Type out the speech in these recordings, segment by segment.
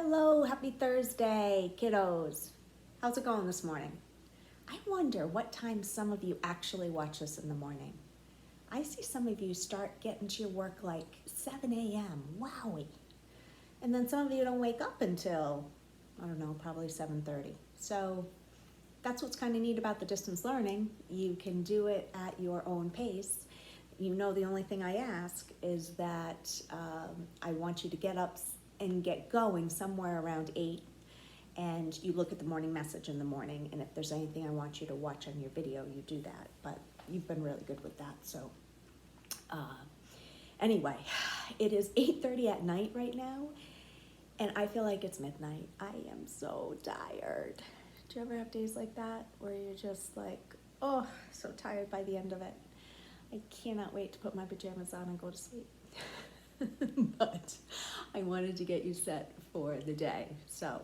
Hello, happy Thursday, kiddos. How's it going this morning? I wonder what time some of you actually watch this in the morning. I see some of you start getting to your work like 7 a.m. Wowie. And then some of you don't wake up until, I don't know, probably 7:30. So that's what's kind of neat about the distance learning. You can do it at your own pace. You know, the only thing I ask is that I want you to get up and get going somewhere around 8, and you look at the morning message in the morning, and if there's anything I want you to watch on your video, you do that. But you've been really good with that. So anyway, it is 8:30 at night right now, and I feel like it's midnight. I am so tired. Do you ever have days like that where you're just like, oh, so tired by the end of it? I cannot wait to put my pajamas on and go to sleep. But I wanted to get you set for the day. So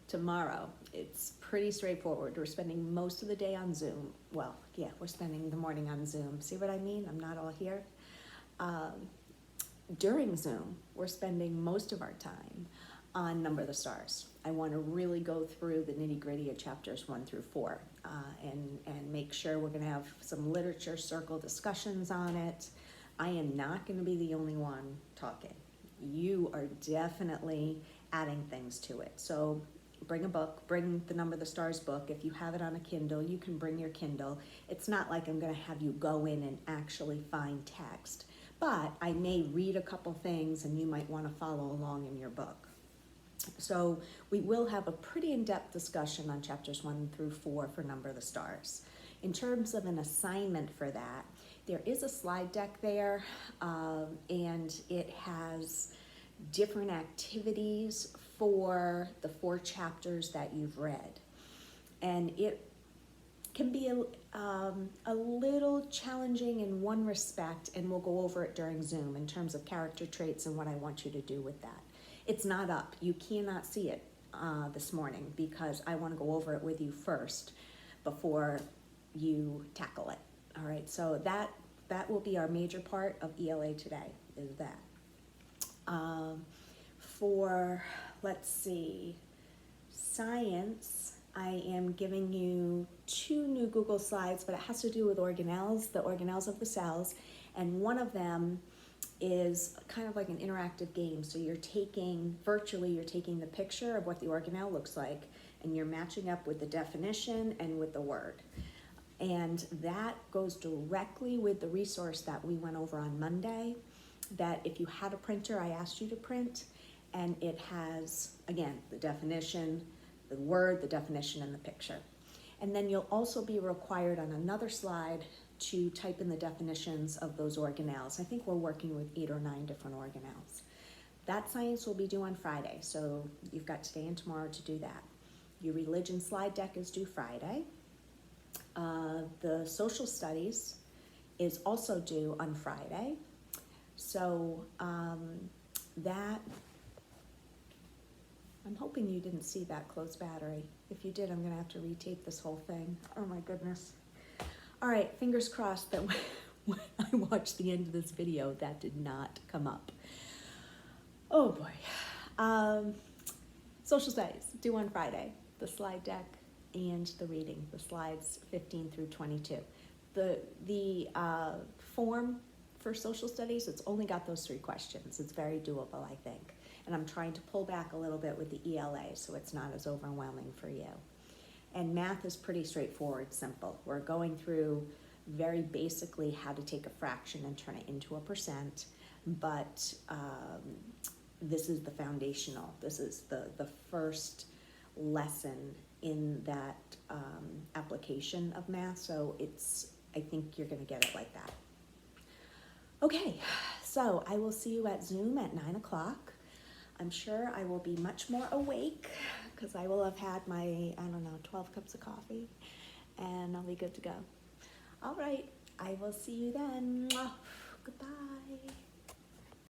tomorrow, it's pretty straightforward. We're spending most of the day on Zoom. Well, yeah, we're spending the morning on Zoom. See what I mean? I'm not all here. During Zoom, we're spending most of our time on Number the Stars. I want to really go through the nitty-gritty of chapters 1 through 4 and make sure we're going to have some literature circle discussions on it. I am not going to be the only one talking. You are definitely adding things to it. So bring a book, bring the Number the Stars book. If you have it on a Kindle, you can bring your Kindle. It's not like I'm going to have you go in and actually find text, but I may read a couple things and you might want to follow along in your book. So we will have a pretty in-depth discussion on chapters 1 through 4 for Number the Stars. In terms of an assignment for that, there is a slide deck there, and it has different activities for the 4 chapters that you've read. And it can be a little challenging in one respect, and we'll go over it during Zoom in terms of character traits and what I want you to do with that. It's not up. You cannot see it this morning because I want to go over it with you first before you tackle it. All right, so that will be our major part of ELA today, is that. For, let's see, science, I am giving you 2 new Google Slides, but it has to do with organelles, the organelles of the cells, and one of them is kind of like an interactive game. So you're taking the picture of what the organelle looks like, and you're matching up with the definition and with the word. And that goes directly with the resource that we went over on Monday, that if you had a printer, I asked you to print, and it has, again, the definition, the word, the definition, and the picture. And then you'll also be required on another slide to type in the definitions of those organelles. I think we're working with 8 or 9 different organelles. That science will be due on Friday, so you've got today and tomorrow to do that. Your religion slide deck is due Friday. The social studies is also due on Friday. So that, I'm hoping you didn't see that close battery. If you did, I'm gonna have to retape this whole thing. Oh my goodness. All right, fingers crossed that when I watched the end of this video, that did not come up. Oh boy. Social studies, due on Friday. The slide deck and the reading, the slides 15 through 22. The form for social studies, it's only got those 3 questions. It's very doable, I think. And I'm trying to pull back a little bit with the ELA so it's not as overwhelming for you. And math is pretty straightforward, simple. We're going through very basically how to take a fraction and turn it into a percent, but this is the foundational. This is the first lesson in that application of math, so I think you're gonna get it like that. Okay, so I will see you at Zoom at 9 o'clock. I'm sure I will be much more awake because I will have had my, 12 cups of coffee, and I'll be good to go. All right, I will see you then. Goodbye.